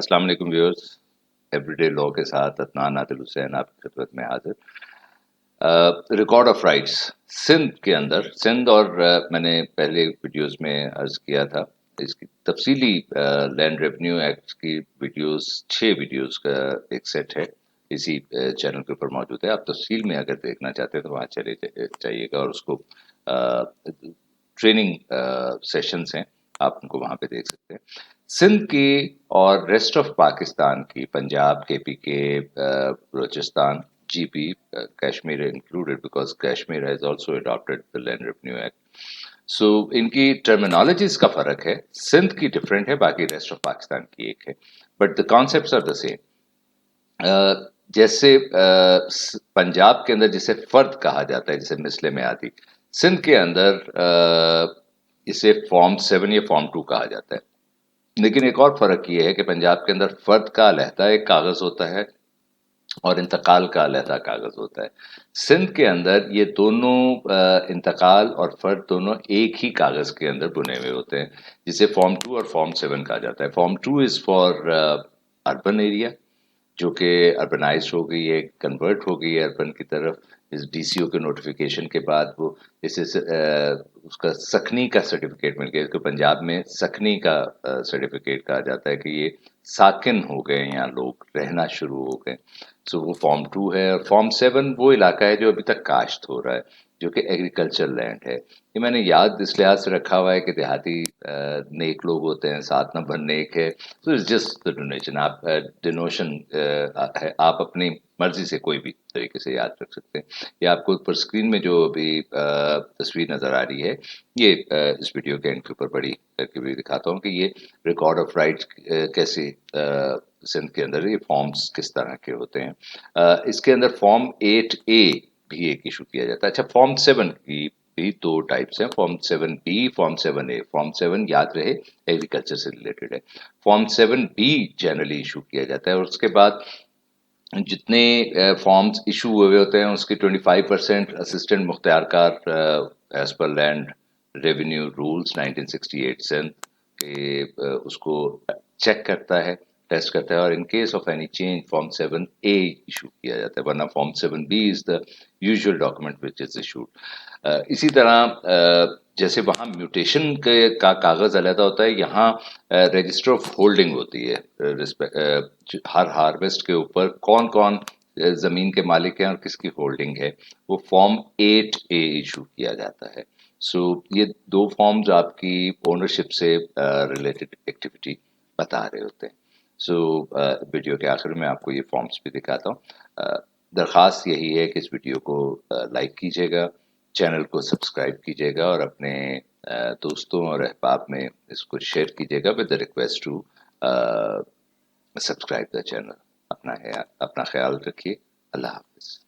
अस्सलाम वालेकुम viewers. Everyday law के साथ अदनान आदिल हुसैन आपकी खिदमत में हाजिर। रिकॉर्ड ऑफ राइट्स सिंध के अंदर सिंध और मैंने पहले वीडियोस में अर्ज किया था इसकी तफसीली लैंड रेवेन्यू एक्ट की वीडियोस 6 वीडियोस का एक सेट है इसी चैनल के ऊपर मौजूद है। आप तफसील में अगर देखना चाहते हैं तो वहाँ चले जाइएगा और उसको ट्रेनिंग सेशंस हैं, आप उनको वहाँ पे देख सकते हैं। सिंध की और रेस्ट ऑफ पाकिस्तान की Punjab KPK Balochistan GP Kashmir included because Kashmir has also adopted the land revenue act. So इनकी टर्मिनोलॉजीज का फर्क है, सिंध की डिफरेंट है, बाकी रेस्ट ऑफ पाकिस्तान की एक है, but the concepts are the same. जैसे पंजाब के अंदर जिसे फर्द कहा जाता है, जैसे मिसले में आती, सिंध के अंदर इसे फॉर्म 7 या फॉर्म 2 कहा जाता है। लेकिन एक और फर्क ये है कि पंजाब के अंदर फर्द का अलहदा एक कागज होता है और इंतकाल का अलहदा कागज होता है। सिंध के अंदर ये दोनों इंतकाल और फर्द दोनों एक ही कागज के अंदर बुने हुए होते हैं, जिसे फॉर्म 2 और फॉर्म 7 कहा जाता है। Form 2 is for urban area जो कि अर्बनाइज हो गई है, कन्वर्ट हो गई है अर्बन की तरफ। इस DCO के नोटिफिकेशन के बाद वो इसे उसका सखनी का सर्टिफिकेट मिल गया। इसको पंजाब में सखनी का सर्टिफिकेट कहा जाता है कि ये साकिन हो गए, यहाँ लोग रहना शुरू हो गए। सो वो फॉर्म 2 है। और फॉर्म 7 वो इलाका है जो अभी तक काश्त हो रहा है, जो कि एग्रीकल्चर लैंड है। ये मैंने याद इस लिहाज से रखा हुआ है कि देहाती नेक लोग होते हैं, 7 नंबर नेक है, तो इट्स जस्ट द डोनेशन। आप डिनोशन है, आप अपनी मर्जी से कोई भी तरीके से याद रख सकते हैं। ये आपको ऊपर स्क्रीन में जो अभी तस्वीर नजर आ रही है, ये इस वीडियो के एंड के ऊपर बड़ी करके भी दिखाता हूँ कि ये रिकॉर्ड ऑफ राइट्स कैसे सिंध के अंदर ये फॉर्म्स किस तरह के होते हैं। इसके अंदर फॉर्म 8A भी एक इशू किया जाता है। अच्छा, फॉर्म 7 की भी 2 टाइप्स हैं, form 7B, form 7A। Form 7 याद रहे एग्रीकल्चर से रिलेटेड है। फॉर्म 7B जनरली इशू किया जाता है और उसके बाद जितने फॉर्म्स इशू हुए होते हैं उसके 25% assistant Mukhtiarkar as per land revenue rules 1968 Sindh के उसको चेक करता है, टेस्ट करता है, और in case of any change form 7A issue किया जाता है, वरना form 7B is the usual document which is issued. इसी तरह जैसे वहाँ म्यूटेशन का कागज अलग होता है, यहाँ रजिस्टर ऑफ होल्डिंग होती है। हर हार्वेस्ट के ऊपर कौन कौन जमीन के मालिक हैं और किसकी होल्डिंग है, वो फॉर्म 8A इशू किया जाता है। सो ये 2 फॉर्म्स आपकी ओनरशिप से रिलेटेड एक्टिविटी बता रहे होते हैं। सो वीडियो के आखिर में आपको ये फॉर्म्स भी दिखाता हूँ। दरख्वास्त यही है कि इस वीडियो को लाइक कीजिएगा, चैनल को सब्सक्राइब कीजिएगा और अपने दोस्तों और अहबाब में इसको शेयर कीजिएगा with the request to subscribe the channel. अपना ख्याल रखिए। अल्लाह हाफिज।